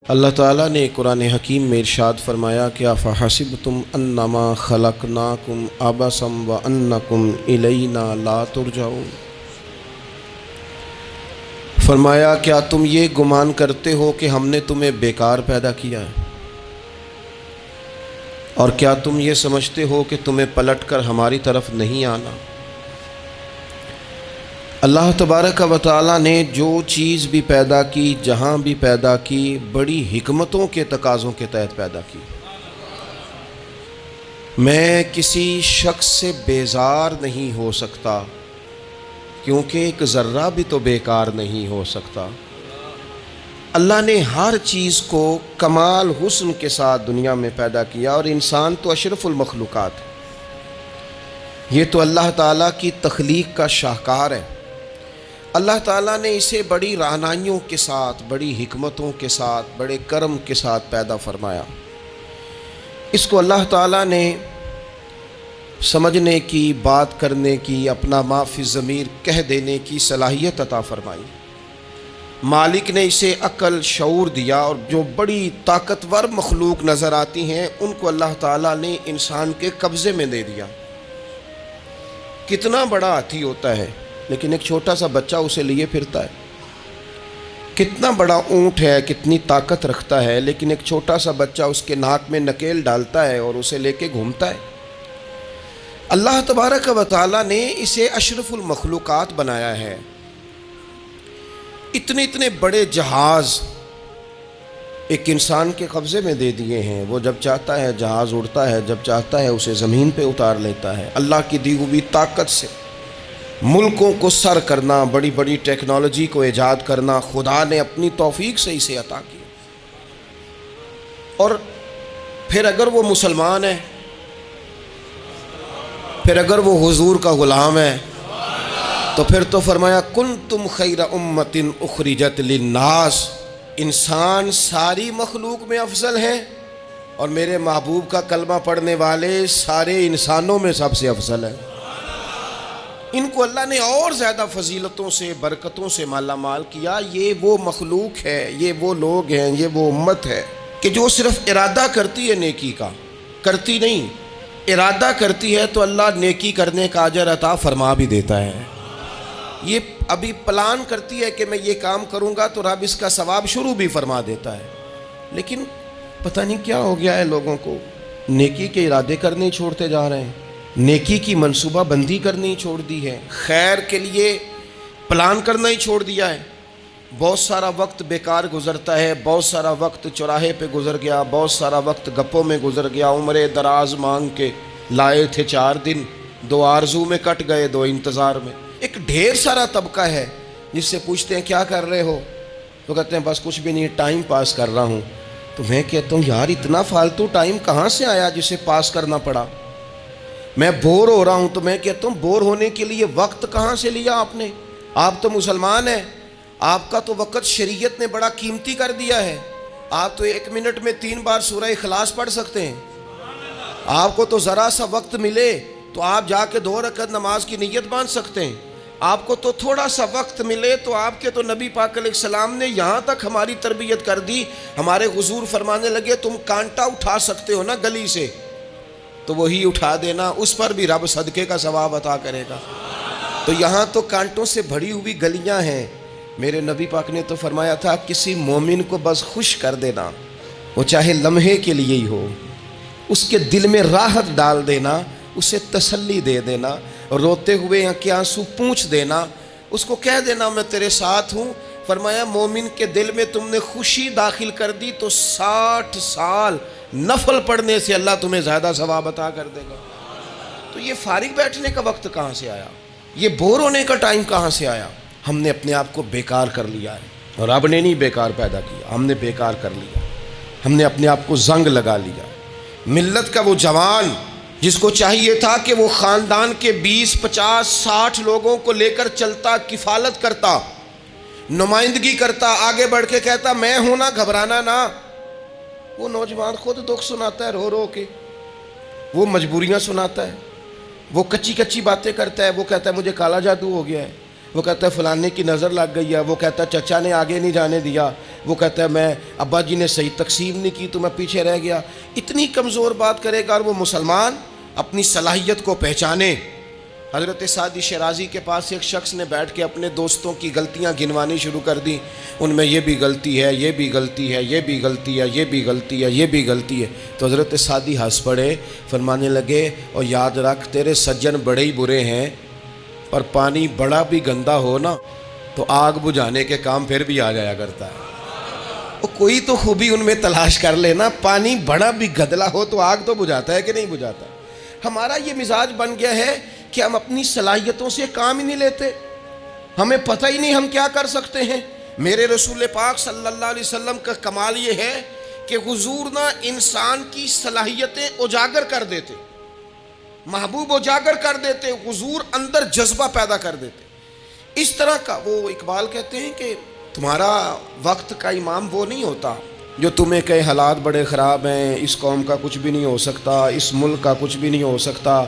اللہ تعالیٰ نے قرآن حکیم میں ارشاد فرمایا کہ افحسبتم انما خلقناکم عبثا وانکم الینا لا ترجعون۔ فرمایا کیا تم یہ گمان کرتے ہو کہ ہم نے تمہیں بیکار پیدا کیا ہے، اور کیا تم یہ سمجھتے ہو کہ تمہیں پلٹ کر ہماری طرف نہیں آنا؟ اللہ تبارک و تعالیٰ نے جو چیز بھی پیدا کی، جہاں بھی پیدا کی، بڑی حکمتوں کے تقاضوں کے تحت پیدا کی۔ میں کسی شخص سے بیزار نہیں ہو سکتا، کیونکہ ایک ذرہ بھی تو بیکار نہیں ہو سکتا۔ اللہ نے ہر چیز کو کمال حسن کے ساتھ دنیا میں پیدا کیا، اور انسان تو اشرف المخلوقات ہے۔ یہ تو اللہ تعالیٰ کی تخلیق کا شاہکار ہے۔ اللہ تعالیٰ نے اسے بڑی رہنمائیوں کے ساتھ، بڑی حکمتوں کے ساتھ، بڑے کرم کے ساتھ پیدا فرمایا۔ اس کو اللہ تعالیٰ نے سمجھنے کی، بات کرنے کی، اپنا ما فی الضمیر کہہ دینے کی صلاحیت عطا فرمائی۔ مالک نے اسے عقل، شعور دیا، اور جو بڑی طاقتور مخلوق نظر آتی ہیں ان کو اللہ تعالیٰ نے انسان کے قبضے میں دے دیا۔ کتنا بڑا ہاتھی ہوتا ہے لیکن ایک چھوٹا سا بچہ اسے لیے پھرتا ہے۔ کتنا بڑا اونٹ ہے، کتنی طاقت رکھتا ہے، لیکن ایک چھوٹا سا بچہ اس کے ناک میں نکیل ڈالتا ہے اور اسے لے کے گھومتا ہے۔ اللہ تبارک و تعالیٰ نے اسے اشرف المخلوقات بنایا ہے۔ اتنے اتنے بڑے جہاز ایک انسان کے قبضے میں دے دیے ہیں۔ وہ جب چاہتا ہے جہاز اڑتا ہے، جب چاہتا ہے اسے زمین پہ اتار لیتا ہے۔ اللہ کی دی ہوئی طاقت سے ملکوں کو سر کرنا، بڑی بڑی ٹیکنالوجی کو ایجاد کرنا خدا نے اپنی توفیق سے اسے عطا کیا۔ اور پھر اگر وہ مسلمان ہے، پھر اگر وہ حضور کا غلام ہے، تو پھر تو فرمایا کنتم خیر امت اخرجت للناس، انسان ساری مخلوق میں افضل ہیں، اور میرے محبوب کا کلمہ پڑھنے والے سارے انسانوں میں سب سے افضل ہیں۔ ان کو اللہ نے اور زیادہ فضیلتوں سے، برکتوں سے مالا مال کیا۔ یہ وہ مخلوق ہے، یہ وہ لوگ ہیں، یہ وہ امت ہے کہ جو صرف ارادہ کرتی ہے نیکی کا، کرتی نہیں۔ ارادہ کرتی ہے تو اللہ نیکی کرنے کا اجر عطا فرما بھی دیتا ہے۔ یہ ابھی پلان کرتی ہے کہ میں یہ کام کروں گا تو رب اس کا ثواب شروع بھی فرما دیتا ہے، لیکن پتہ نہیں کیا ہو گیا ہے لوگوں کو، نیکی کے ارادے کرنے ہی چھوڑتے جا رہے ہیں، نیکی کی منصوبہ بندی کرنی چھوڑ دی ہے، خیر کے لیے پلان کرنا ہی چھوڑ دیا ہے۔ بہت سارا وقت بیکار گزرتا ہے، بہت سارا وقت چوراہے پہ گزر گیا، بہت سارا وقت گپوں میں گزر گیا۔ عمرے دراز مانگ کے لائے تھے 4 دن، 2 آرزو میں کٹ گئے، 2 انتظار میں۔ ایک ڈھیر سارا طبقہ ہے جس سے پوچھتے ہیں کیا کر رہے ہو، تو کہتے ہیں بس کچھ بھی نہیں، ٹائم پاس کر رہا ہوں۔ تو میں کہتا ہوں یار اتنا فالتو ٹائم کہاں سے آیا جسے پاس کرنا پڑا؟ میں بور ہو رہا ہوں تو میں کہتا ہوں بور ہونے کے لیے وقت کہاں سے لیا آپ نے؟ آپ تو مسلمان ہیں، آپ کا تو وقت شریعت نے بڑا قیمتی کر دیا ہے۔ آپ تو 1 منٹ میں 3 بار سورہ اخلاص پڑھ سکتے ہیں۔ آپ کو تو ذرا سا وقت ملے تو آپ جا کے 2 رکعت نماز کی نیت باندھ سکتے ہیں۔ آپ کو تو تھوڑا سا وقت ملے تو آپ کے تو نبی پاک علیہ السلام نے یہاں تک ہماری تربیت کر دی، ہمارے حضور فرمانے لگے تم کانٹا اٹھا سکتے ہو نا گلی سے، تو وہی اٹھا دینا، اس پر بھی رب صدقے کا ثواب عطا کرے گا۔ تو یہاں تو کانٹوں سے بھری ہوئی گلیاں ہیں۔ میرے نبی پاک نے تو فرمایا تھا کسی مومن کو بس خوش کر دینا، وہ چاہے لمحے کے لیے ہی ہو، اس کے دل میں راحت ڈال دینا، اسے تسلی دے دینا، روتے ہوئے آنکھیں آنسو پونچھ دینا، اس کو کہہ دینا میں تیرے ساتھ ہوں۔ فرمایا مومن کے دل میں تم نے خوشی داخل کر دی تو 60 سال نفل پڑھنے سے اللہ تمہیں زیادہ ثواب عطا کر دے گا۔ تو یہ فارغ بیٹھنے کا وقت کہاں سے آیا؟ یہ بور ہونے کا ٹائم کہاں سے آیا؟ ہم نے اپنے آپ کو بیکار کر لیا ہے، اور رب نے نہیں بیکار پیدا کیا، ہم نے بیکار کر لیا۔ ہم نے اپنے آپ کو زنگ لگا لیا۔ ملت کا وہ جوان جس کو چاہیے تھا کہ وہ خاندان کے 20، 50، 60 لوگوں کو لے کر چلتا، کفالت کرتا، نمائندگی کرتا، آگے بڑھ کے کہتا میں ہوں نا، گھبرانا نہ، وہ نوجوان خود دکھ سناتا ہے رو رو کے، وہ مجبوریاں سناتا ہے، وہ کچی کچی باتیں کرتا ہے، وہ کہتا ہے مجھے کالا جادو ہو گیا ہے، وہ کہتا ہے فلانے کی نظر لگ گئی ہے، وہ کہتا ہے چچا نے آگے نہیں جانے دیا، وہ کہتا ہے میں ابا جی نے صحیح تقسیم نہیں کی تو میں پیچھے رہ گیا۔ اتنی کمزور بات کرے گا، اور وہ مسلمان اپنی صلاحیت کو پہچانے۔ حضرت سعدی شیرازی کے پاس ایک شخص نے بیٹھ کے اپنے دوستوں کی غلطیاں گنوانی شروع کر دی، ان میں یہ بھی غلطی ہے، یہ بھی غلطی ہے، یہ بھی غلطی ہے، یہ بھی غلطی ہے، یہ بھی غلطی ہے۔ تو حضرت سعدی ہنس پڑے، فرمانے لگے اور یاد رکھ تیرے سجن بڑے ہی برے ہیں، پر پانی بڑا بھی گندا ہو نا تو آگ بجھانے کے کام پھر بھی آ جایا کرتا ہے۔ وہ کوئی تو خوبی ان میں تلاش کر لینا، پانی بڑا بھی گدلا ہو تو آگ تو بجھاتا ہے کہ نہیں بجھاتا۔ ہمارا یہ مزاج بن گیا ہے کہ ہم اپنی صلاحیتوں سے کام ہی نہیں لیتے، ہمیں پتہ ہی نہیں ہم کیا کر سکتے ہیں۔ میرے رسول پاک صلی اللہ علیہ وسلم کا کمال یہ ہے کہ حضور نہ انسان کی صلاحیتیں اجاگر کر دیتے، محبوب اجاگر کر دیتے، حضور اندر جذبہ پیدا کر دیتے۔ اس طرح کا وہ اقبال کہتے ہیں کہ تمہارا وقت کا امام وہ نہیں ہوتا جو تمہیں کہے حالات بڑے خراب ہیں، اس قوم کا کچھ بھی نہیں ہو سکتا، اس ملک کا کچھ بھی نہیں ہو سکتا،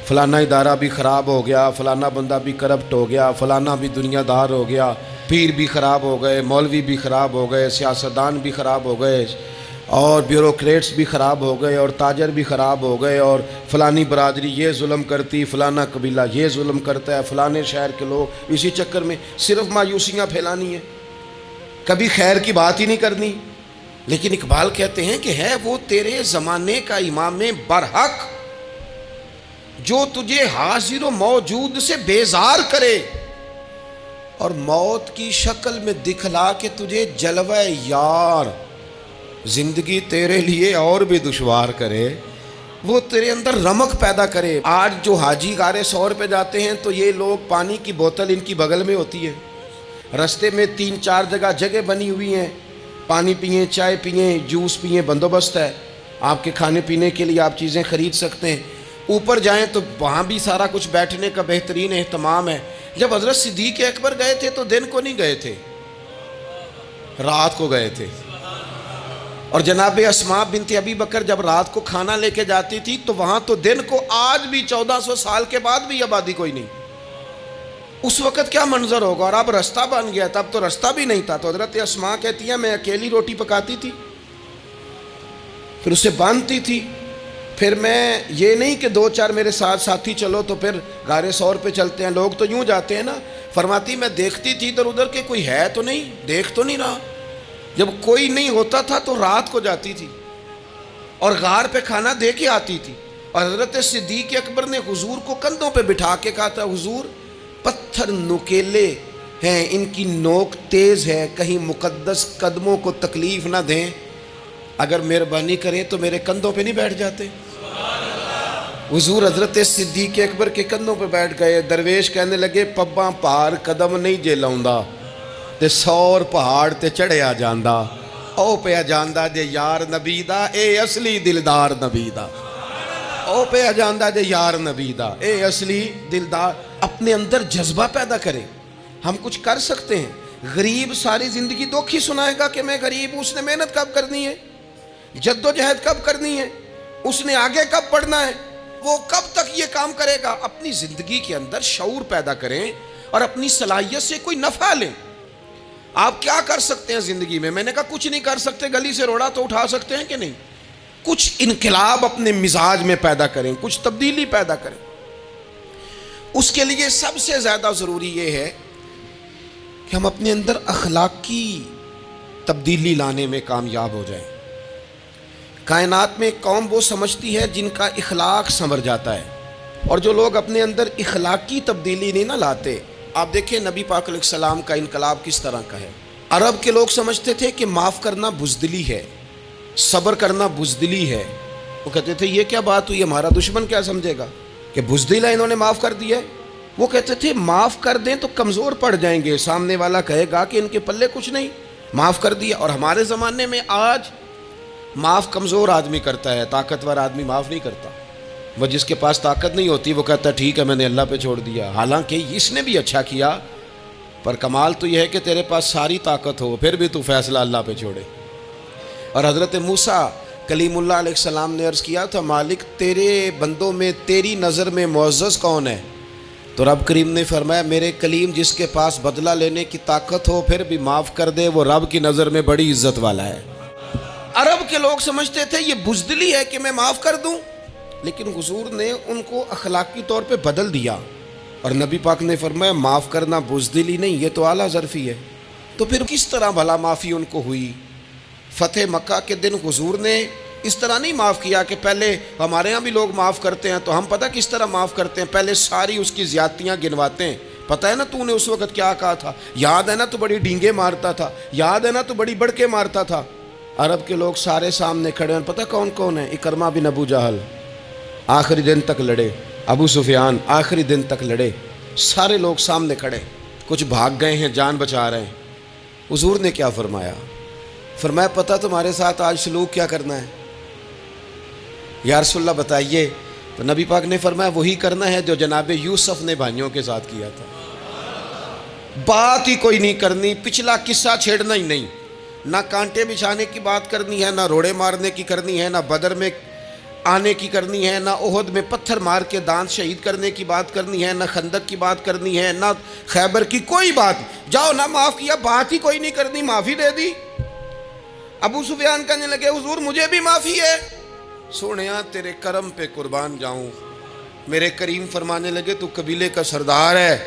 فلانا ادارہ بھی خراب ہو گیا، فلانا بندہ بھی کرپٹ ہو گیا، فلانا بھی دنیا دار ہو گیا، پیر بھی خراب ہو گئے، مولوی بھی خراب ہو گئے، سیاستدان بھی خراب ہو گئے، اور بیوروکریٹس بھی خراب ہو گئے، اور تاجر بھی خراب ہو گئے، اور فلانی برادری یہ ظلم کرتی، فلانا قبیلہ یہ ظلم کرتا ہے، فلانے شہر کے لوگ، اسی چکر میں صرف مایوسیاں پھیلانی ہیں، کبھی خیر کی بات ہی نہیں کرنی۔ لیکن اقبال کہتے ہیں کہ ہے وہ تیرے زمانے کا امام برحق جو تجھے حاضر و موجود سے بیزار کرے اور موت کی شکل میں دکھلا کے تجھے جلوہ یار زندگی تیرے لیے اور بھی دشوار کرے، وہ تیرے اندر رمق پیدا کرے۔ آج جو حاجی غار سور پہ جاتے ہیں تو یہ لوگ پانی کی بوتل ان کی بغل میں ہوتی ہے، رستے میں 3-4 جگہ بنی ہوئی ہیں، پانی پئیں، چائے پئیں، جوس پئیں، بندوبست ہے، آپ کے کھانے پینے کے لیے آپ چیزیں خرید سکتے ہیں۔ اوپر جائیں تو وہاں بھی سارا کچھ بیٹھنے کا بہترین اہتمام ہے۔ جب حضرت صدیق اکبر گئے تھے تو دن کو نہیں گئے تھے، رات کو گئے تھے، اور جناب اسماء بنت ابی بکر جب رات کو کھانا لے کے جاتی تھی تو وہاں تو دن کو آج بھی 1400 سال کے بعد بھی آبادی کوئی نہیں۔ اس وقت کیا منظر ہوگا، اور اب رستہ بن گیا، تب تو رستہ بھی نہیں تھا۔ تو حضرت اسماء کہتی ہیں میں اکیلی روٹی پکاتی تھی، پھر اسے باندھتی تھی، پھر میں یہ نہیں کہ 2-4 میرے ساتھ ساتھی چلو تو پھر غار سور پہ چلتے ہیں، لوگ تو یوں جاتے ہیں نا۔ فرماتی میں دیکھتی تھی ادھر ادھر کہ کوئی ہے تو نہیں، دیکھ تو نہیں رہا۔ جب کوئی نہیں ہوتا تھا تو رات کو جاتی تھی اور غار پہ کھانا دے کے آتی تھی۔ اور حضرت صدیق اکبر نے حضور کو کندھوں پہ بٹھا کے کہا تھا حضور پتھر نکیلے ہیں، ان کی نوک تیز ہے، کہیں مقدس قدموں کو تکلیف نہ دیں، اگر مہربانی کریں تو میرے کندھوں پہ نہیں بیٹھ جاتے۔ حضور حضرت صدیق اکبر کے کندھوں پہ بیٹھ گئے۔ درویش کہنے لگے پباں پار قدم نہیں جے لاؤندا تے سور پہاڑ تے چڑھیا جاندا، او پیا جاندا جے یار نبی دا، اے اصلی دلدار نبی دا، او پیا جاندا جے یار نبی دا، اے اصلی دلدار۔ اپنے اندر جذبہ پیدا کریں، ہم کچھ کر سکتے ہیں۔ غریب ساری زندگی دکھ ہی سنائے گا کہ میں غریب ہوں، اس نے محنت کب کرنی ہے، جد و جہد کب کرنی ہے، اس نے آگے کب پڑھنا ہے، وہ کب تک یہ کام کرے گا۔ اپنی زندگی کے اندر شعور پیدا کریں اور اپنی صلاحیت سے کوئی نفع لیں۔ آپ کیا کر سکتے ہیں زندگی میں؟ میں نے کہا کچھ نہیں کر سکتے، گلی سے روڑا تو اٹھا سکتے ہیں کہ نہیں؟ کچھ انقلاب اپنے مزاج میں پیدا کریں، کچھ تبدیلی پیدا کریں۔ اس کے لیے سب سے زیادہ ضروری یہ ہے کہ ہم اپنے اندر اخلاقی تبدیلی لانے میں کامیاب ہو جائیں۔ کائنات میں ایک قوم وہ سمجھتی ہے جن کا اخلاق سنور جاتا ہے، اور جو لوگ اپنے اندر اخلاقی تبدیلی نہیں نہ لاتے، آپ دیکھیں نبی پاک علیہ السلام کا انقلاب کس طرح کا ہے۔ عرب کے لوگ سمجھتے تھے کہ معاف کرنا بزدلی ہے، صبر کرنا بزدلی ہے۔ وہ کہتے تھے یہ کیا بات ہوئی، ہمارا دشمن کیا سمجھے گا کہ بزدل ہے، انہوں نے معاف کر دیا ہے۔ وہ کہتے تھے معاف کر دیں تو کمزور پڑ جائیں گے، سامنے والا کہے گا کہ ان کے پلے کچھ نہیں، معاف کر دیا۔ اور ہمارے زمانے میں آج معاف کمزور آدمی کرتا ہے، طاقتور آدمی معاف نہیں کرتا۔ وہ جس کے پاس طاقت نہیں ہوتی وہ کہتا ہے ٹھیک ہے میں نے اللہ پہ چھوڑ دیا، حالانکہ اس نے بھی اچھا کیا، پر کمال تو یہ ہے کہ تیرے پاس ساری طاقت ہو پھر بھی تو فیصلہ اللہ پہ چھوڑے۔ اور حضرت موسیٰ کلیم اللہ علیہ السلام نے عرض کیا تھا مالک تیرے بندوں میں تیری نظر میں معزز کون ہے؟ تو تو رب کریم نے فرمایا میرے کلیم جس کے پاس بدلہ لینے کی طاقت ہو پھر بھی معاف کر دے وہ رب کی نظر میں بڑی عزت والا ہے۔ عرب کے لوگ سمجھتے تھے یہ بزدلی ہے کہ میں معاف کر دوں، لیکن حضور نے ان کو اخلاقی طور پہ بدل دیا، اور نبی پاک نے فرمایا معاف کرنا بزدلی نہیں، یہ تو اعلیٰ ظرفی ہے۔ تو پھر کس طرح بھلا معافی ان کو ہوئی؟ فتح مکہ کے دن حضور نے اس طرح نہیں معاف کیا کہ پہلے ہمارے ہاں بھی لوگ معاف کرتے ہیں تو ہم پتہ کس طرح معاف کرتے ہیں، پہلے ساری اس کی زیادتیاں گنواتے ہیں۔ پتہ ہے نا تو نے اس وقت کیا کہا تھا، یاد ہے نا تو بڑی ڈینگے مارتا تھا، یاد ہے نا تو بڑی بڑکے مارتا تھا۔ عرب کے لوگ سارے سامنے کھڑے ہیں، پتہ کون کون ہیں؟ اکرمہ بن ابو جہل آخری دن تک لڑے، ابو سفیان آخری دن تک لڑے، سارے لوگ سامنے کھڑے، کچھ بھاگ گئے ہیں جان بچا رہے ہیں۔ حضور نے کیا فرمایا؟ فرمایا پتہ تمہارے ساتھ آج سلوک کیا کرنا ہے؟ یا رسول اللہ بتائیے۔ تو نبی پاک نے فرمایا وہی کرنا ہے جو جناب یوسف نے بھائیوں کے ساتھ کیا تھا، بات ہی کوئی نہیں کرنی، پچھلا قصہ چھیڑنا ہی نہیں، نہ کانٹے بچھانے کی بات کرنی ہے، نہ روڑے مارنے کی کرنی ہے، نہ بدر میں آنے کی کرنی ہے، نہ احد میں پتھر مار کے دانت شہید کرنے کی بات کرنی ہے، نہ خندق کی بات کرنی ہے، نہ خیبر کی کوئی بات۔ جاؤ نہ معاف کیا، بات ہی کوئی نہیں کرنی، معافی دے دی۔ ابو سفیان کہنے لگے حضور مجھے بھی معافی ہے۔ سونیا تیرے کرم پہ قربان جاؤں۔ میرے کریم فرمانے لگے تو قبیلے کا سردار ہے،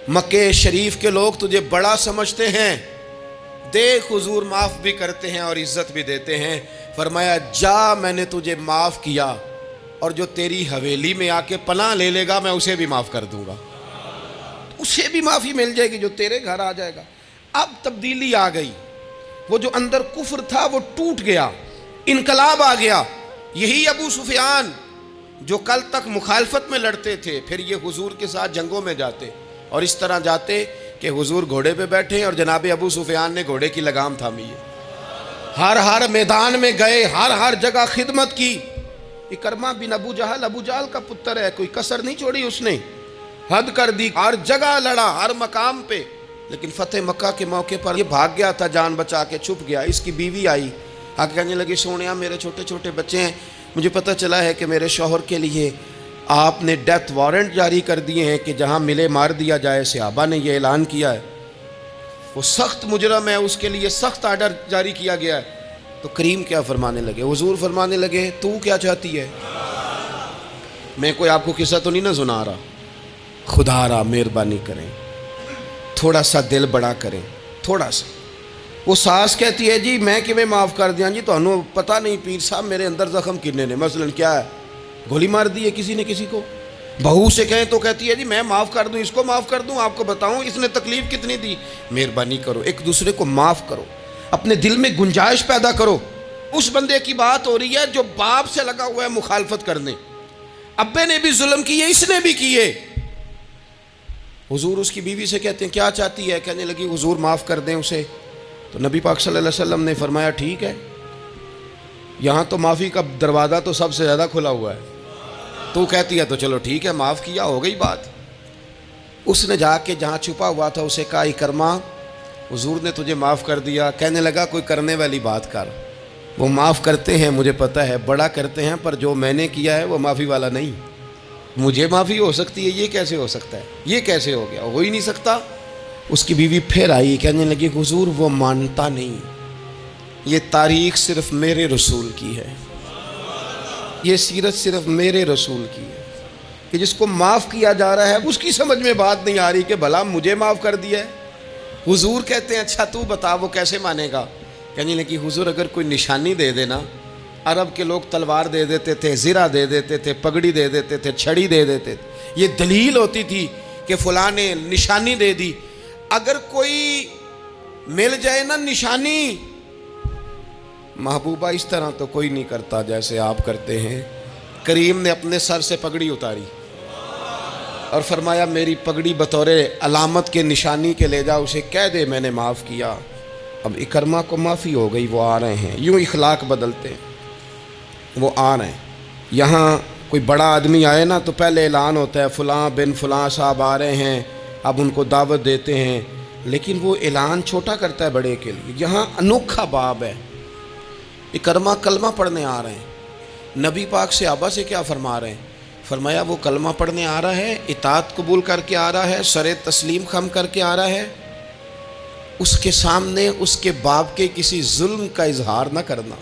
مکہ شریف کے لوگ تجھے بڑا سمجھتے ہیں، دیکھ حضور معاف بھی کرتے ہیں اور عزت بھی دیتے ہیں۔ فرمایا جا میں نے تجھے معاف کیا، اور جو تیری حویلی میں آ کے پناہ لے لے گا میں اسے بھی معاف کر دوں گا، اسے بھی معافی مل جائے گی جو تیرے گھر آ جائے گا۔ اب تبدیلی آ گئی، وہ جو اندر کفر تھا وہ ٹوٹ گیا، انقلاب آ گیا۔ یہی ابو سفیان جو کل تک مخالفت میں لڑتے تھے پھر یہ حضور کے ساتھ جنگوں میں جاتے، اور اس طرح جاتے کہ حضور گھوڑے پہ بیٹھے اور جناب ابو سفیان نے گھوڑے کی لگام تھامی ہے، ہر میدان میں گئے، ہر جگہ خدمت کی۔ اکرمہ بن ابو جہل کا پتر ہے، کوئی کسر نہیں چھوڑی اس نے، حد کر دی، ہر جگہ لڑا، ہر مقام پہ۔ لیکن فتح مکہ کے موقع پر یہ بھاگ گیا تھا، جان بچا کے چھپ گیا۔ اس کی بیوی آئی، آگے کہنے لگی سونیا میرے چھوٹے چھوٹے بچے ہیں، مجھے پتہ چلا ہے کہ میرے شوہر کے لیے آپ نے ڈیتھ وارنٹ جاری کر دیے ہیں کہ جہاں ملے مار دیا جائے، صحابہ نے یہ اعلان کیا ہے، وہ سخت مجرم ہے، اس کے لیے سخت آرڈر جاری کیا گیا ہے۔ تو کریم کیا فرمانے لگے؟ حضور فرمانے لگے تو کیا چاہتی ہے؟ میں کوئی آپ کو قصہ تو نہیں نہ سنا رہا، خدا را مہربانی کریں، تھوڑا سا دل بڑا کریں، تھوڑا سا۔ وہ ساس کہتی ہے جی میں کہ میں معاف کر دیا جی، تو انہوں پتہ نہیں پیر صاحب میرے اندر زخم کنے نے، مثلا کیا ہے، گولی مار دی ہے کسی نے کسی کو۔ بہو سے کہیں تو کہتی ہے جی میں معاف کر دوں، اس کو معاف کر دوں، آپ کو بتاؤں اس نے تکلیف کتنی دی۔ مہربانی کرو ایک دوسرے کو معاف کرو، اپنے دل میں گنجائش پیدا کرو۔ اس بندے کی بات ہو رہی ہے جو باپ سے لگا ہوا ہے مخالفت کرنے، ابے نے بھی ظلم کیے، اس نے بھی کیے۔ حضور اس کی بیوی سے کہتے ہیں کیا چاہتی ہے؟ کہنے لگی حضور معاف کر دیں اسے۔ تو نبی پاک صلی اللہ علیہ وسلم نے فرمایا ٹھیک ہے، یہاں تو معافی کا دروازہ تو سب سے زیادہ کھلا ہوا ہے، تو کہتی ہے تو چلو ٹھیک ہے معاف کیا، ہو گئی بات۔ اس نے جا کے جہاں چھپا ہوا تھا اسے کہا اکرمہ حضور نے تجھے معاف کر دیا۔ کہنے لگا کوئی کرنے والی بات کر، وہ معاف کرتے ہیں مجھے پتہ ہے، بڑا کرتے ہیں، پر جو میں نے کیا ہے وہ معافی والا نہیں۔ مجھے معافی ہو سکتی ہے، یہ کیسے ہو سکتا ہے، یہ کیسے ہو گیا، ہو ہی نہیں سکتا۔ اس کی بیوی پھر آئی، کہنے لگی حضور وہ مانتا نہیں، یہ تاریخ صرف میرے رسول کی ہے، یہ سیرت صرف میرے رسول کی ہے، کہ جس کو معاف کیا جا رہا ہے اس کی سمجھ میں بات نہیں آ رہی کہ بھلا مجھے معاف کر دیا ہے۔ حضور کہتے ہیں اچھا تو بتا وہ کیسے مانے گا؟ کہنے لگی حضور اگر کوئی نشانی دے دینا، عرب کے لوگ تلوار دے دیتے تھے، زرہ دے دیتے تھے، پگڑی دے دیتے تھے، چھڑی دے دیتے تھے، یہ دلیل ہوتی تھی کہ فلاں نے نشانی دے دی۔ اگر کوئی مل جائے نا نشانی، محبوبہ اس طرح تو کوئی نہیں کرتا جیسے آپ کرتے ہیں۔ کریم نے اپنے سر سے پگڑی اتاری اور فرمایا میری پگڑی بطور علامت کے نشانی کے لے جا، اسے کہہ دے میں نے معاف کیا۔ اب اکرمہ کو معافی ہو گئی، وہ آ رہے ہیں، یوں اخلاق بدلتے ہیں، وہ آ رہے ہیں۔ یہاں کوئی بڑا آدمی آئے نا تو پہلے اعلان ہوتا ہے فلاں بن فلاں صاحب آ رہے ہیں، اب ان کو دعوت دیتے ہیں، لیکن وہ اعلان چھوٹا کرتا ہے بڑے کے لیے۔ یہاں انوکھا باب ہے، اکرمہ کلمہ پڑھنے آ رہے ہیں، نبی پاک صحابہ سے کیا فرما رہے ہیں؟ فرمایا وہ کلمہ پڑھنے آ رہا ہے، اطاعت قبول کر کے آ رہا ہے، سر تسلیم خم کر کے آ رہا ہے، اس کے سامنے اس کے باپ کے کسی ظلم کا اظہار نہ کرنا۔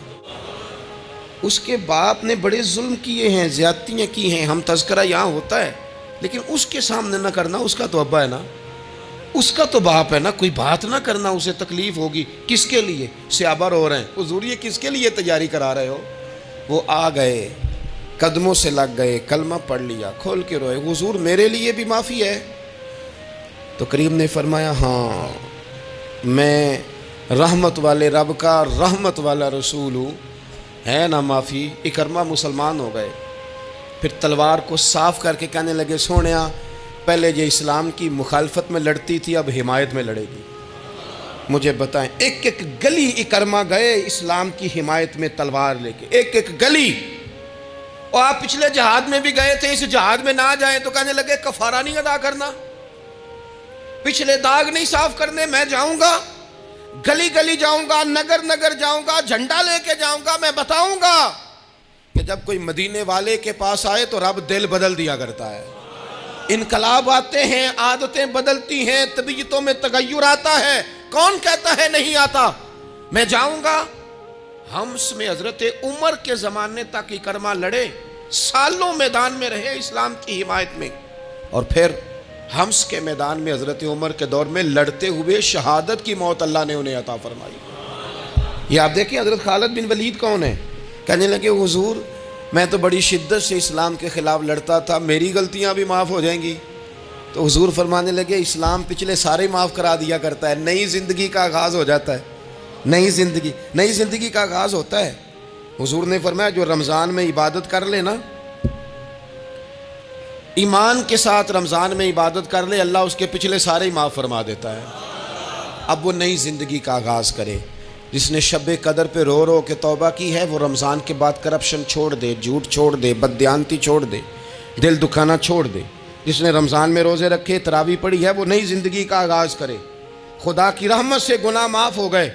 اس کے باپ نے بڑے ظلم کیے ہیں، زیادتیاں کی ہیں، ہم تذکرہ یہاں ہوتا ہے، لیکن اس کے سامنے نہ کرنا، اس کا تو ابا ہے نا، اس کا تو باپ ہے نا، کوئی بات نہ کرنا، اسے تکلیف ہوگی۔ کس کے لیے؟ صحابہ رو رہے ہیں، حضور یہ کس کے لیے تیاری کرا رہے ہو؟ وہ آ گئے، قدموں سے لگ گئے، کلمہ پڑھ لیا، کھول کے روئے، حضور میرے لیے بھی معافی ہے؟ تو کریم نے فرمایا ہاں، میں رحمت والے رب کا رحمت والا رسول ہوں، ہے نا معافی۔ اکرمہ مسلمان ہو گئے، پھر تلوار کو صاف کر کے کہنے لگے سونیا پہلے یہ اسلام کی مخالفت میں لڑتی تھی، اب حمایت میں لڑے گی، مجھے بتائیں۔ ایک ایک گلی اکرمہ گئے اسلام کی حمایت میں تلوار لے کے، ایک ایک گلی۔ اور آپ پچھلے جہاد میں بھی گئے تھے، اس جہاد میں نہ جائیں تو کہنے لگے کفارہ نہیں ادا کرنا، پچھلے داغ نہیں صاف کرنے، میں جاؤں گا، گلی گلی جاؤں گا، نگر نگر جاؤں گا، جھنڈا لے کے جاؤں گا، میں بتاؤں گا کہ جب کوئی مدینے والے کے پاس آئے تو رب دل بدل دیا کرتا ہے۔ انقلاب آتے ہیں، عادتیں بدلتی ہیں، طبیعتوں میں تغیر آتا ہے، کون کہتا ہے نہیں آتا؟ میں جاؤں گا۔ حمص میں حضرت عمر کے زمانے تک اکرمہ لڑے، سالوں میدان میں رہے اسلام کی حمایت میں، اور پھر حمص کے میدان میں حضرت عمر کے دور میں لڑتے ہوئے شہادت کی موت اللہ نے انہیں عطا فرمائی۔ یہ آپ دیکھیں حضرت خالد بن ولید کون ہے؟ کہنے لگے حضور میں تو بڑی شدت سے اسلام کے خلاف لڑتا تھا، میری غلطیاں بھی معاف ہو جائیں گی؟ تو حضور فرمانے لگے اسلام پچھلے سارے معاف کرا دیا کرتا ہے، نئی زندگی کا آغاز ہو جاتا ہے، نئی زندگی کا آغاز ہوتا ہے۔ حضور نے فرمایا جو رمضان میں عبادت کر لے نا، ایمان کے ساتھ رمضان میں عبادت کر لے، اللہ اس کے پچھلے سارے ہی معاف فرما دیتا ہے۔ اب وہ نئی زندگی کا آغاز کرے۔ جس نے شب قدر پہ رو رو کے توبہ کی ہے، وہ رمضان کے بعد کرپشن چھوڑ دے، جھوٹ چھوڑ دے، بددیانتی چھوڑ دے، دل دکھانا چھوڑ دے۔ جس نے رمضان میں روزے رکھے، تراویح پڑھی ہے، وہ نئی زندگی کا آغاز کرے۔ خدا کی رحمت سے گناہ معاف ہو گئے،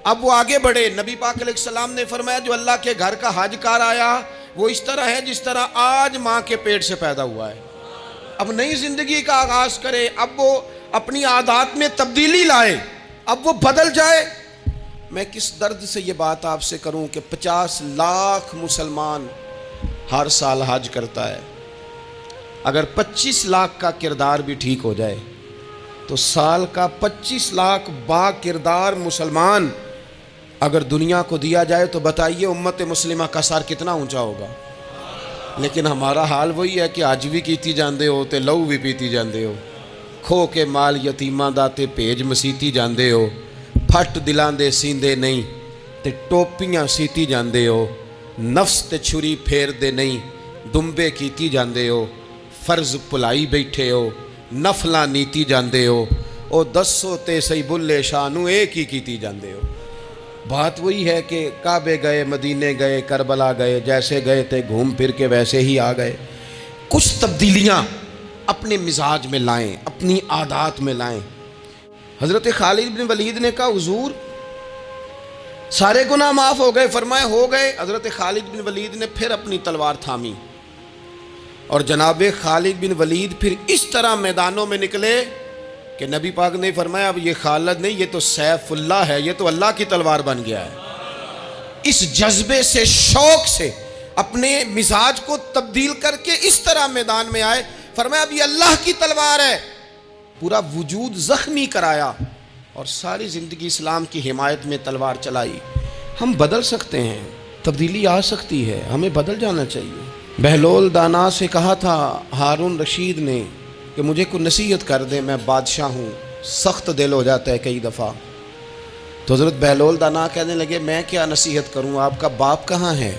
اب وہ آگے بڑھے۔ نبی پاک علیہ السلام نے فرمایا جو اللہ کے گھر کا حج کار آیا وہ اس طرح ہے جس طرح آج ماں کے پیٹ سے پیدا ہوا ہے۔ اب نئی زندگی کا آغاز کرے، اب وہ اپنی عادات میں تبدیلی لائے، اب وہ بدل جائے۔ میں کس درد سے یہ بات آپ سے کروں کہ 50 لاکھ مسلمان ہر سال حج کرتا ہے، اگر 25 لاکھ کا کردار بھی ٹھیک ہو جائے تو سال کا 25 لاکھ با کردار مسلمان اگر دنیا کو دیا جائے تو بتائیے امت مسلمہ کا سر کتنا اونچا ہوگا۔ لیکن ہمارا حال وہی ہے کہ حج بھی کیتی جاندے ہو تے لہو بھی پیتی جاندے ہو، کھو کے مال یتیماں دا تے بھیج مسیتی جاندے ہو، پھٹ دلاں دے سیندے نہیں تے ٹوپیاں سیتی جاندے ہو، نفس تے چھری پھیر دے نہیں دمبے کیتی جاندے ہو، فرض پلائی بیٹھے ہو، نفلاں نیتی جاندے ہو، او دسو تے سی بلے شانو ایک ہی کیتی جاندے ہو۔ بات وہی ہے کہ کعبے گئے، مدینے گئے، کربلا گئے، جیسے گئے تھے گھوم پھر کے ویسے ہی آ گئے۔ کچھ تبدیلیاں اپنے مزاج میں لائیں، اپنی عادات میں لائیں۔ حضرت خالد بن ولید نے کہا حضور سارے گناہ معاف ہو گئے؟ فرمایا ہو گئے۔ حضرت خالد بن ولید نے پھر اپنی تلوار تھامی اور جناب خالد بن ولید پھر اس طرح میدانوں میں نکلے کہ نبی پاک نے فرمایا اب یہ خالد نہیں، یہ تو سیف اللہ ہے، یہ تو اللہ کی تلوار بن گیا ہے۔ اس جذبے سے، شوق سے اپنے مزاج کو تبدیل کر کے اس طرح میدان میں آئے، فرمایا اب یہ اللہ کی تلوار ہے۔ پورا وجود زخمی کرایا اور ساری زندگی اسلام کی حمایت میں تلوار چلائی۔ ہم بدل سکتے ہیں، تبدیلی آ سکتی ہے، ہمیں بدل جانا چاہیے۔ بہلول دانا سے کہا تھا ہارون رشید نے کہ مجھے کوئی نصیحت کر دے، میں بادشاہ ہوں، سخت دل ہو جاتا ہے کئی دفعہ۔ تو حضرت بہلول دانا کہنے لگے میں کیا نصیحت کروں، آپ کا باپ کہاں ہے؟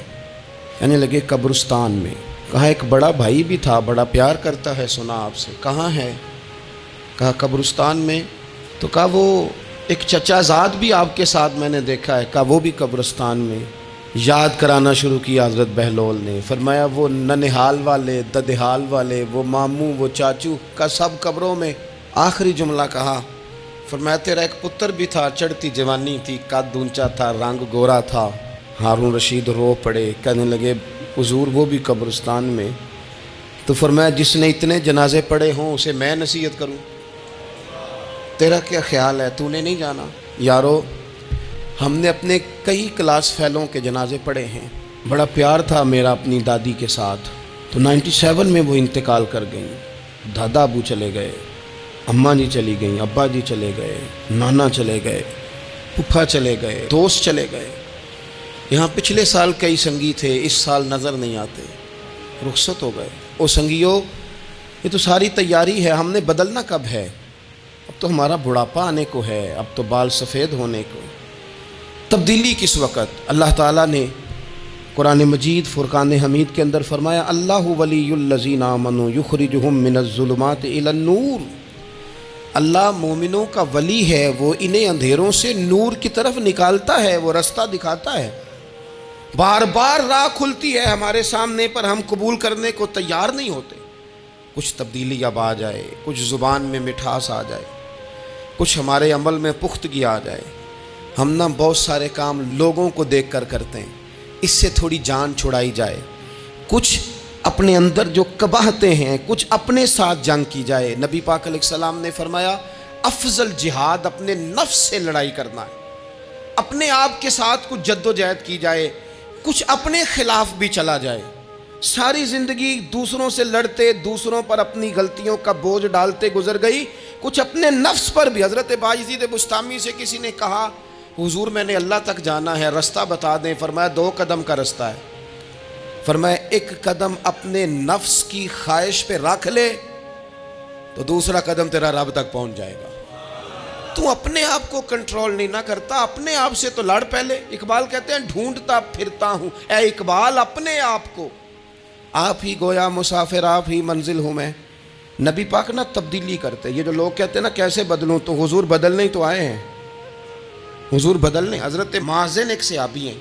کہنے لگے قبرستان میں۔ کہا ایک بڑا بھائی بھی تھا، بڑا پیار کرتا ہے، سنا آپ سے، کہاں ہے؟ کہا قبرستان میں۔ تو کہا وہ ایک چچا زاد بھی آپ کے ساتھ میں نے دیکھا ہے، کہا وہ بھی قبرستان میں۔ یاد کرانا شروع کیا حضرت بہلول نے، فرمایا وہ ننہال والے، ددہال والے، وہ ماموں، وہ چاچو کا سب قبروں میں۔ آخری جملہ کہا، فرمایا تیرا ایک پتر بھی تھا، چڑھتی جوانی تھی، قد اونچا تھا، رنگ گورا تھا۔ ہارون رشید رو پڑے، کہنے لگے حضور وہ بھی قبرستان میں۔ تو فرمایا جس نے اتنے جنازے پڑھے ہوں اسے میں نصیحت کروں؟ تیرا کیا خیال ہے، تو نے نہیں جانا؟ یارو ہم نے اپنے کئی کلاس فیلوں کے جنازے پڑھے ہیں، بڑا پیار تھا میرا اپنی دادی کے ساتھ، تو 97 میں وہ انتقال کر گئیں، دادا ابو چلے گئے، اماں جی چلی گئیں، ابا جی چلے گئے، نانا چلے گئے، پھپھا چلے گئے، دوست چلے گئے، یہاں پچھلے سال کئی سنگی تھے، اس سال نظر نہیں آتے، رخصت ہو گئے۔ او سنگیو، یہ تو ساری تیاری ہے، ہم نے بدلنا کب ہے؟ اب تو ہمارا بڑھاپا آنے کو ہے، اب تو بال سفید ہونے کو، تبدیلی کس وقت؟ اللہ تعالیٰ نے قرآن مجید فرقان حمید کے اندر فرمایا اللہ ولی الذین آمنوا یخرجہم من الظلمات الی النور، اللہ مومنوں کا ولی ہے، وہ انہیں اندھیروں سے نور کی طرف نکالتا ہے، وہ رستہ دکھاتا ہے۔ بار بار راہ کھلتی ہے ہمارے سامنے پر ہم قبول کرنے کو تیار نہیں ہوتے۔ کچھ تبدیلی اب آ جائے، کچھ زبان میں مٹھاس آ جائے، کچھ ہمارے عمل میں پختگی آ جائے۔ ہم نہ بہت سارے کام لوگوں کو دیکھ کر کرتے ہیں، اس سے تھوڑی جان چھڑائی جائے۔ کچھ اپنے اندر جو قباہتیں ہیں، کچھ اپنے ساتھ جنگ کی جائے۔ نبی پاک علیہ السلام نے فرمایا افضل جہاد اپنے نفس سے لڑائی کرنا ہے، اپنے آپ کے ساتھ کچھ جد و جہد کی جائے، کچھ اپنے خلاف بھی چلا جائے۔ ساری زندگی دوسروں سے لڑتے، دوسروں پر اپنی غلطیوں کا بوجھ ڈالتے گزر گئی، کچھ اپنے نفس پر بھی۔ حضرت بایزید بستامی سے کسی نے کہا حضور میں نے اللہ تک جانا ہے، رستہ بتا دیں۔ فرمایا 2 قدم کا رستہ ہے۔ فرمایا 1 قدم اپنے نفس کی خواہش پہ رکھ لے تو دوسرا قدم تیرا رب تک پہنچ جائے گا۔ تو اپنے آپ کو کنٹرول نہیں نہ کرتا، اپنے آپ سے تو لڑ پہلے۔ اقبال کہتے ہیں ڈھونڈتا پھرتا ہوں اے اقبال اپنے آپ کو، آپ ہی گویا مسافر آپ ہی منزل ہوں میں۔ نبی پاک نہ تبدیلی کرتے۔ یہ جو لوگ کہتے ہیں نا کیسے بدلوں، تو حضور بدلنے ہی تو آئے ہیں، حضور بدلنے۔ حضرت مازن ایک صحابی ہیں،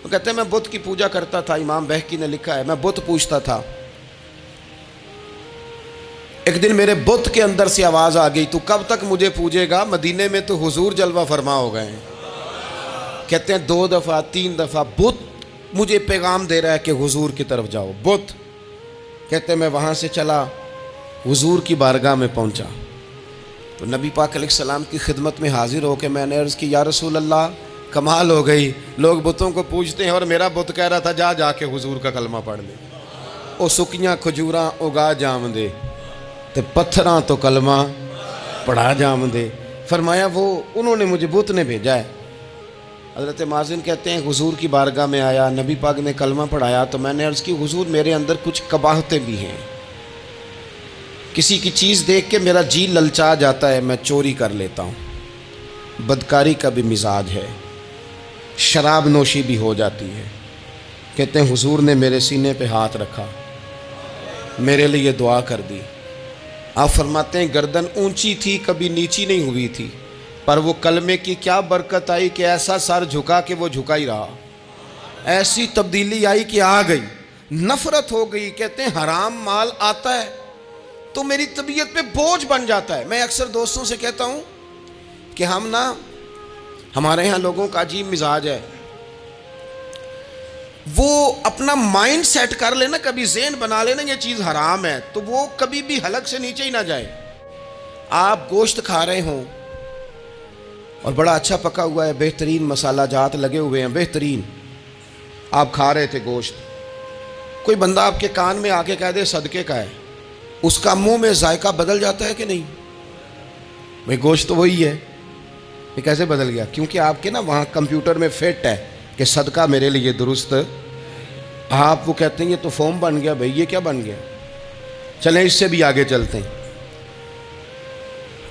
وہ کہتے ہیں میں بت کی پوجا کرتا تھا، امام بہقی نے لکھا ہے میں بت پوجتا تھا۔ ایک دن میرے بت کے اندر سے آواز آ گئی تو کب تک مجھے پوجے گا، مدینے میں تو حضور جلوہ فرما ہو گئے ہیں۔ کہتے ہیں 2 دفعہ 3 دفعہ بت مجھے پیغام دے رہا ہے کہ حضور کی طرف جاؤ۔ بت کہتے ہیں میں وہاں سے چلا، حضور کی بارگاہ میں پہنچا تو نبی پاک علیہ السلام کی خدمت میں حاضر ہو کے میں نے عرض کی یا رسول اللہ کمال ہو گئی، لوگ بتوں کو پوجتے ہیں اور میرا بت کہہ رہا تھا جا جا کے حضور کا کلمہ پڑھ لے۔ او سکیاں کھجوراں اگا جام دے تے پتھراں تو کلمہ پڑھا جام دے۔ فرمایا وہ انہوں نے مجھے بت نے بھیجا ہے۔ حضرت مازن کہتے ہیں حضور کی بارگاہ میں آیا، نبی پاک نے کلمہ پڑھایا تو میں نے عرض کی حضور میرے اندر کچھ قباہتیں بھی ہیں، کسی کی چیز دیکھ کے میرا جی للچا جاتا ہے، میں چوری کر لیتا ہوں، بدکاری کا بھی مزاج ہے، شراب نوشی بھی ہو جاتی ہے۔ کہتے ہیں حضور نے میرے سینے پہ ہاتھ رکھا، میرے لیے دعا کر دی۔ آپ فرماتے ہیں گردن اونچی تھی کبھی نیچی نہیں ہوئی تھی، پر وہ کلمے کی کیا برکت آئی کہ ایسا سر جھکا کہ وہ جھکا ہی رہا، ایسی تبدیلی آئی کہ آ گئی، نفرت ہو گئی۔ کہتے ہیں حرام مال آتا ہے تو میری طبیعت پہ بوجھ بن جاتا ہے۔ میں اکثر دوستوں سے کہتا ہوں کہ ہم نا ہمارے ہاں لوگوں کا عجیب مزاج ہے، وہ اپنا مائنڈ سیٹ کر لینا، کبھی ذہن بنا لینا یہ چیز حرام ہے تو وہ کبھی بھی حلق سے نیچے ہی نہ جائے۔ آپ گوشت کھا رہے ہوں اور بڑا اچھا پکا ہوا ہے، بہترین مسالہ جات لگے ہوئے ہیں، بہترین، آپ کھا رہے تھے گوشت، کوئی بندہ آپ کے کان میں آ کے کہہ دے صدقے کا ہے، اس کا منہ میں ذائقہ بدل جاتا ہے کہ نہیں؟ بھئی گوشت تو وہی ہے، یہ کیسے بدل گیا؟ کیونکہ آپ کے نا وہاں کمپیوٹر میں فٹ ہے کہ صدقہ میرے لیے درست، آپ وہ کہتے ہیں یہ تو فارم بن گیا۔ بھئی یہ کیا بن گیا؟ چلیں اس سے بھی آگے چلتے ہیں۔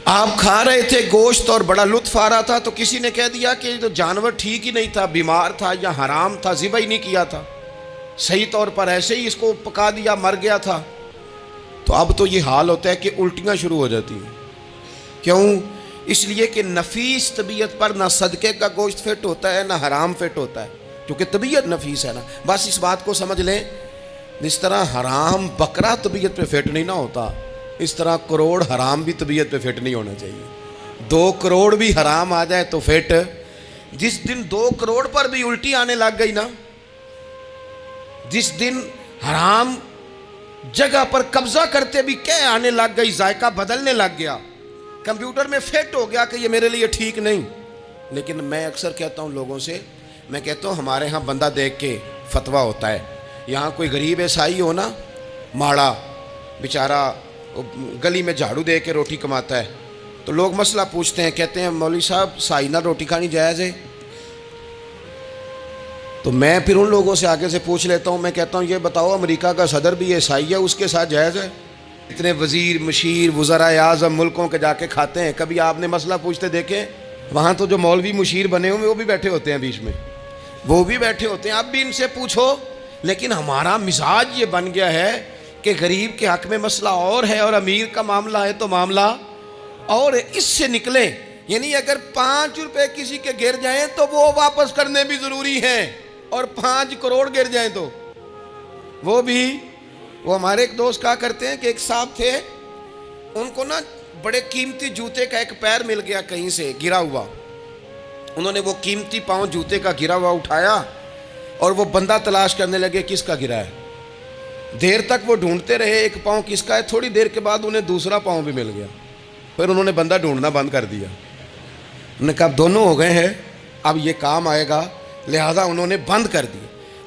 آپ کھا رہے تھے گوشت اور بڑا لطف آ رہا تھا تو کسی نے کہہ دیا کہ یہ تو جانور ٹھیک ہی نہیں تھا، بیمار تھا یا حرام تھا، ذبح ہی نہیں کیا تھا، صحیح طور پر ایسے ہی اس کو پکا دیا، مر گیا تھا۔ تو اب تو یہ حال ہوتا ہے کہ الٹیاں شروع ہو جاتی ہیں۔ کیوں؟ اس لیے کہ نفیس طبیعت پر نہ صدقے کا گوشت فٹ ہوتا ہے نہ حرام فٹ ہوتا ہے، کیونکہ طبیعت نفیس ہے نا۔ بس اس بات کو سمجھ لیں، جس طرح حرام بکرا طبیعت پہ فٹ نہیں نہ ہوتا، اس طرح کروڑ حرام بھی طبیعت پہ فٹ نہیں ہونا چاہیے۔ 2 کروڑ بھی حرام آ جائے تو فٹ، جس دن 2 کروڑ پر بھی الٹی آنے لگ گئی نا، جس دن حرام جگہ پر قبضہ کرتے بھی کہہ آنے لگ گئی, ذائقہ بدلنے لگ گیا, کمپیوٹر میں فٹ ہو گیا کہ یہ میرے لیے ٹھیک نہیں. لیکن میں اکثر کہتا ہوں لوگوں سے, میں کہتا ہوں ہمارے ہاں بندہ دیکھ کے فتویٰ ہوتا ہے. یہاں کوئی غریب عیسائی ہو نا, ماڑا بیچارہ گلی میں جھاڑو دے کے روٹی کماتا ہے, تو لوگ مسئلہ پوچھتے ہیں, کہتے ہیں مولوی صاحب سائنہ روٹی کھانی جائز ہے؟ تو میں پھر ان لوگوں سے آگے سے پوچھ لیتا ہوں, میں کہتا ہوں یہ بتاؤ امریکہ کا صدر بھی عیسائی ہے, اس کے ساتھ جائز ہے؟ اتنے وزیر مشیر وزراء اعظم ملکوں کے جا کے کھاتے ہیں, کبھی آپ نے مسئلہ پوچھتے دیکھیں؟ وہاں تو جو مولوی مشیر بنے ہوئے وہ بھی بیٹھے ہوتے ہیں بیچ میں, وہ بھی بیٹھے ہوتے ہیں, اب بھی ان سے پوچھو. لیکن ہمارا مزاج یہ بن گیا ہے کہ غریب کے حق میں مسئلہ اور ہے اور امیر کا معاملہ ہے تو معاملہ اور اس سے نکلے. یعنی اگر 5 روپے کسی کے گر جائیں تو وہ واپس کرنے بھی ضروری ہیں, اور 5 کروڑ گر جائیں تو وہ بھی. وہ ہمارے ایک دوست کہا کرتے ہیں کہ ایک صاحب تھے, ان کو نا بڑے قیمتی جوتے کا ایک پیر مل گیا کہیں سے گرا ہوا. انہوں نے وہ قیمتی پاؤں جوتے کا گرا ہوا اٹھایا اور وہ بندہ تلاش کرنے لگے کس کا گرا ہے. دیر تک وہ ڈھونڈتے رہے ایک پاؤں کس کا ہے, تھوڑی دیر کے بعد انہیں دوسرا پاؤں بھی مل گیا. پھر انہوں نے بندہ ڈھونڈنا بند کر دیا. انہوں نے کہا اب دونوں ہو گئے ہیں, اب یہ کام آئے گا, لہذا انہوں نے بند کر دی.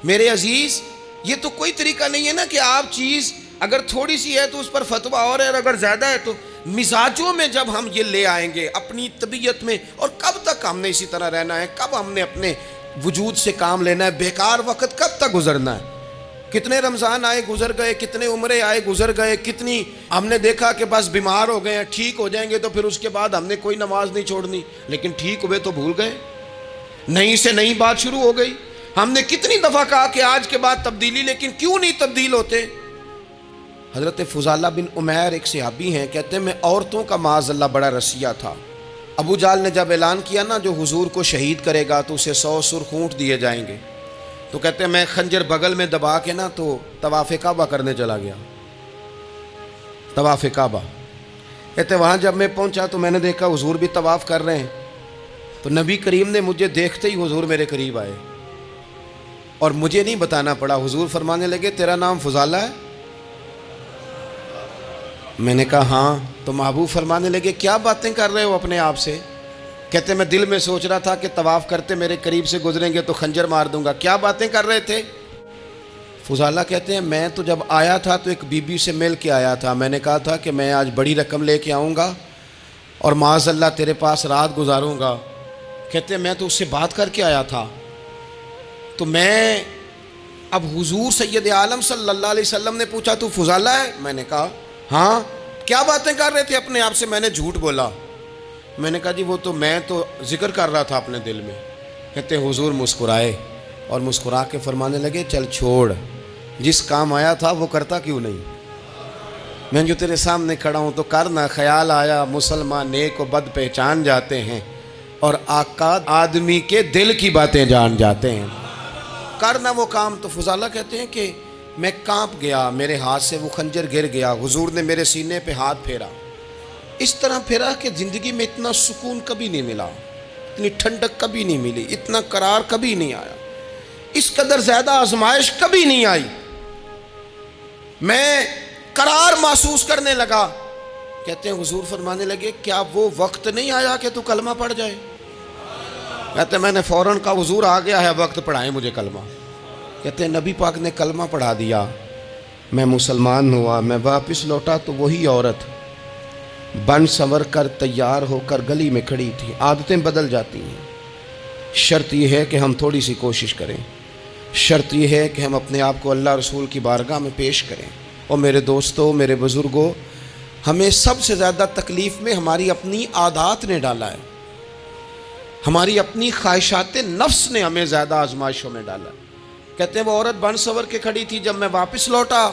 میرے عزیز یہ تو کوئی طریقہ نہیں ہے نا کہ آپ چیز اگر تھوڑی سی ہے تو اس پر فتویٰ اور ہے, اور اگر زیادہ ہے تو مزاجوں میں جب ہم یہ لے آئیں گے اپنی طبیعت میں, اور کب تک ہم نے اسی طرح رہنا ہے, کب ہم نے اپنے وجود سے کام لینا ہے, بیکار وقت کب تک گزرنا ہے. کتنے رمضان آئے گزر گئے, کتنے عمرے آئے گزر گئے, کتنی ہم نے دیکھا کہ بس بیمار ہو گئے ہیں, ٹھیک ہو جائیں گے تو پھر اس کے بعد ہم نے کوئی نماز نہیں چھوڑنی, لیکن ٹھیک ہوئے تو بھول گئے, نئی سے نئی بات شروع ہو گئی. ہم نے کتنی دفعہ کہا کہ آج کے بعد تبدیلی, لیکن کیوں نہیں تبدیل ہوتے. حضرت فضالہ بن عمیر ایک صحابی ہیں, کہتے ہیں میں عورتوں کا معاذ اللہ بڑا رسیہ تھا. ابو جہل نے جب اعلان کیا نا جو حضور کو شہید کرے گا تو اسے 100 سرخ اونٹ دیے جائیں گے, تو کہتے ہیں میں خنجر بغل میں دبا کے نا تو طواف کعبہ کرنے چلا گیا. طواف کعبہ کہتے وہاں جب میں پہنچا تو میں نے دیکھا حضور بھی طواف کر رہے ہیں, تو نبی کریم نے مجھے دیکھتے ہی حضور میرے قریب آئے, اور مجھے نہیں بتانا پڑا. حضور فرمانے لگے تیرا نام فضالہ ہے؟ میں نے کہا ہاں. تو محبوب فرمانے لگے کیا باتیں کر رہے ہو اپنے آپ سے؟ کہتے میں دل میں سوچ رہا تھا کہ طواف کرتے میرے قریب سے گزریں گے تو خنجر مار دوں گا. کیا باتیں کر رہے تھے؟ فضالہ کہتے ہیں میں تو جب آیا تھا تو ایک بی بی سے مل کے آیا تھا, میں نے کہا تھا کہ میں آج بڑی رقم لے کے آؤں گا اور معاذ اللہ تیرے پاس رات گزاروں گا. کہتے ہیں میں تو اس سے بات کر کے آیا تھا, تو میں اب حضور سید عالم صلی اللہ علیہ وسلم نے پوچھا تو فضالہ ہے؟ میں نے کہا ہاں. کیا باتیں کر رہے تھے اپنے آپ سے؟ میں نے جھوٹ بولا. میں نے کہا جی وہ تو میں تو ذکر کر رہا تھا اپنے دل میں. کہتے حضور مسکرائے اور مسکرا کے فرمانے لگے چل چھوڑ, جس کام آیا تھا وہ کرتا کیوں نہیں؟ میں جو تیرے سامنے کھڑا ہوں تو کرنا. خیال آیا مسلمان نیک و بد پہچان جاتے ہیں, اور آقا آدمی کے دل کی باتیں جان جاتے ہیں. کرنا وہ کام. تو فضالہ کہتے ہیں کہ میں کانپ گیا, میرے ہاتھ سے وہ خنجر گر گیا, حضور نے میرے سینے پہ ہاتھ پھیرا, اس طرح پھیرا کہ زندگی میں اتنا سکون کبھی نہیں ملا, اتنی ٹھنڈک کبھی نہیں ملی, اتنا قرار کبھی نہیں آیا, اس قدر زیادہ آزمائش کبھی نہیں آئی. میں قرار محسوس کرنے لگا. کہتے ہیں حضور فرمانے لگے کیا وہ وقت نہیں آیا کہ تو کلمہ پڑھ جائے؟ کہتے ہیں میں نے فوراً کہا حضور آ گیا ہے وقت, پڑھائیں مجھے کلمہ. کہتے ہیں نبی پاک نے کلمہ پڑھا دیا, میں مسلمان ہوا. میں واپس لوٹا تو وہی عورت بن سنور کر تیار ہو کر گلی میں کھڑی تھی. عادتیں بدل جاتی ہیں, شرط یہ ہے کہ ہم تھوڑی سی کوشش کریں, شرط یہ ہے کہ ہم اپنے آپ کو اللہ رسول کی بارگاہ میں پیش کریں. اور میرے دوستوں, میرے بزرگوں, ہمیں سب سے زیادہ تکلیف میں ہماری اپنی عادات نے ڈالا ہے, ہماری اپنی خواہشات نفس نے ہمیں زیادہ آزمائشوں میں ڈالا. کہتے ہیں وہ عورت بن سنور کے کھڑی تھی, جب میں واپس لوٹا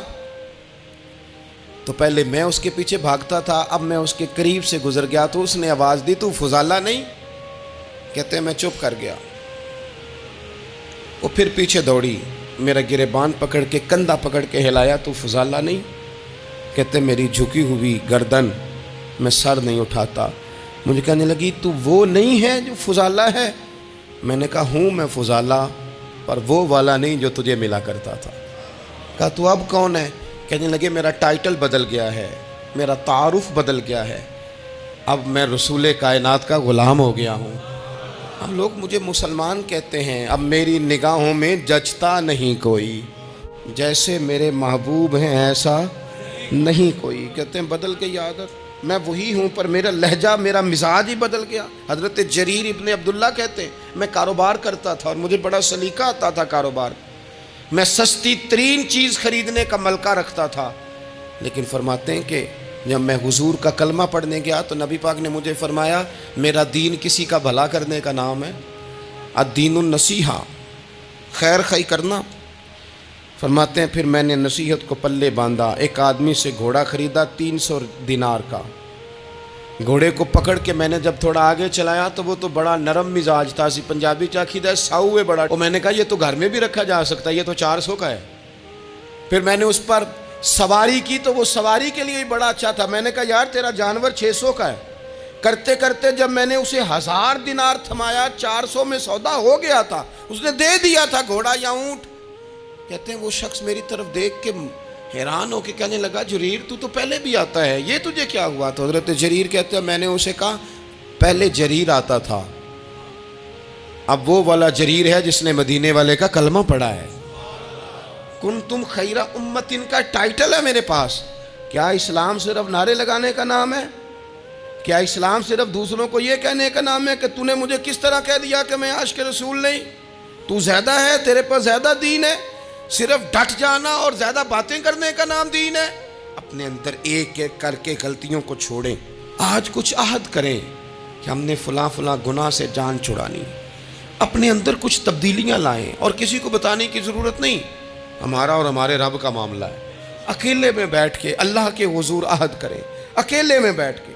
تو پہلے میں اس کے پیچھے بھاگتا تھا, اب میں اس کے قریب سے گزر گیا تو اس نے آواز دی تو فضالہ نہیں؟ کہتے ہیں میں چپ کر گیا. وہ پھر پیچھے دوڑی, میرا گریبان پکڑ کے کندھا پکڑ کے ہلایا تو فضالہ نہیں؟ کہتے ہیں میری جھکی ہوئی گردن, میں سر نہیں اٹھاتا. مجھے کہنے لگی تو وہ نہیں ہے جو فضالہ ہے؟ میں نے کہا ہوں میں فضالہ, پر وہ والا نہیں جو تجھے ملا کرتا تھا. کہا تو اب کون ہے؟ کہنے لگے میرا ٹائٹل بدل گیا ہے، میرا تعارف بدل گیا ہے، اب میں رسول کائنات کا غلام ہو گیا ہوں، اب لوگ مجھے مسلمان کہتے ہیں، اب میری نگاہوں میں جچتا نہیں کوئی، جیسے میرے محبوب ہیں ایسا نہیں کوئی۔ کہتے ہیں بدل گئی عادت، میں وہی ہوں پر میرا لہجہ، میرا مزاج ہی بدل گیا۔ حضرت جریر ابن عبداللہ کہتے ہیں میں کاروبار کرتا تھا اور مجھے بڑا سلیقہ آتا تھا کاروبار، میں سستی ترین چیز خریدنے کا ملکہ رکھتا تھا، لیکن فرماتے ہیں کہ جب میں حضور کا کلمہ پڑھنے گیا تو نبی پاک نے مجھے فرمایا میرا دین کسی کا بھلا کرنے کا نام ہے، الدین النصیحہ، خیر خی کرنا۔ فرماتے ہیں پھر میں نے نصیحت کو پلے باندھا، ایک آدمی سے گھوڑا خریدا 300 دینار کا، گھوڑے کو پکڑ کے میں نے جب تھوڑا آگے چلایا تو وہ تو بڑا نرم مزاج تھا، اسی پنجابی چاکھیدہ ہے ساؤ ہے بڑا، اور میں نے کہا یہ تو گھر میں بھی رکھا جا سکتا ہے، یہ تو 400 کا ہے۔ پھر میں نے اس پر سواری کی تو وہ سواری کے لیے بڑا اچھا تھا، میں نے کہا یار تیرا جانور 600 کا ہے۔ کرتے کرتے جب میں نے اسے 1000 دینار تھمایا، 400 میں سودا ہو گیا تھا، اس نے دے دیا تھا گھوڑا یا اونٹ۔ کہتے ہیں وہ شخص میری طرف دیکھ کے حیران ہو کے کہنے لگا جریر تو پہلے بھی آتا ہے، یہ تجھے کیا ہوا؟ تو حضرت جریر کہتے ہیں میں نے اسے کہا پہلے جریر آتا تھا، اب وہ والا جریر ہے جس نے مدینے والے کا کلمہ پڑھا ہے۔ کنتم خیر امت کا ٹائٹل ہے میرے پاس۔ کیا اسلام صرف نعرے لگانے کا نام ہے؟ کیا اسلام صرف دوسروں کو یہ کہنے کا نام ہے کہ تو نے مجھے کس طرح کہہ دیا کہ میں عاشق رسول نہیں؟ تو زیادہ ہے، تیرے پر زیادہ دین ہے؟ صرف ڈٹ جانا اور زیادہ باتیں کرنے کا نام دین ہے؟ اپنے اندر ایک ایک کر کے غلطیوں کو چھوڑیں، آج کچھ عہد کریں کہ ہم نے فلاں فلاں گناہ سے جان چھڑانی، اپنے اندر کچھ تبدیلیاں لائیں، اور کسی کو بتانے کی ضرورت نہیں، ہمارا اور ہمارے رب کا معاملہ ہے۔ اکیلے میں بیٹھ کے اللہ کے حضور عہد کریں، اکیلے میں بیٹھ کے۔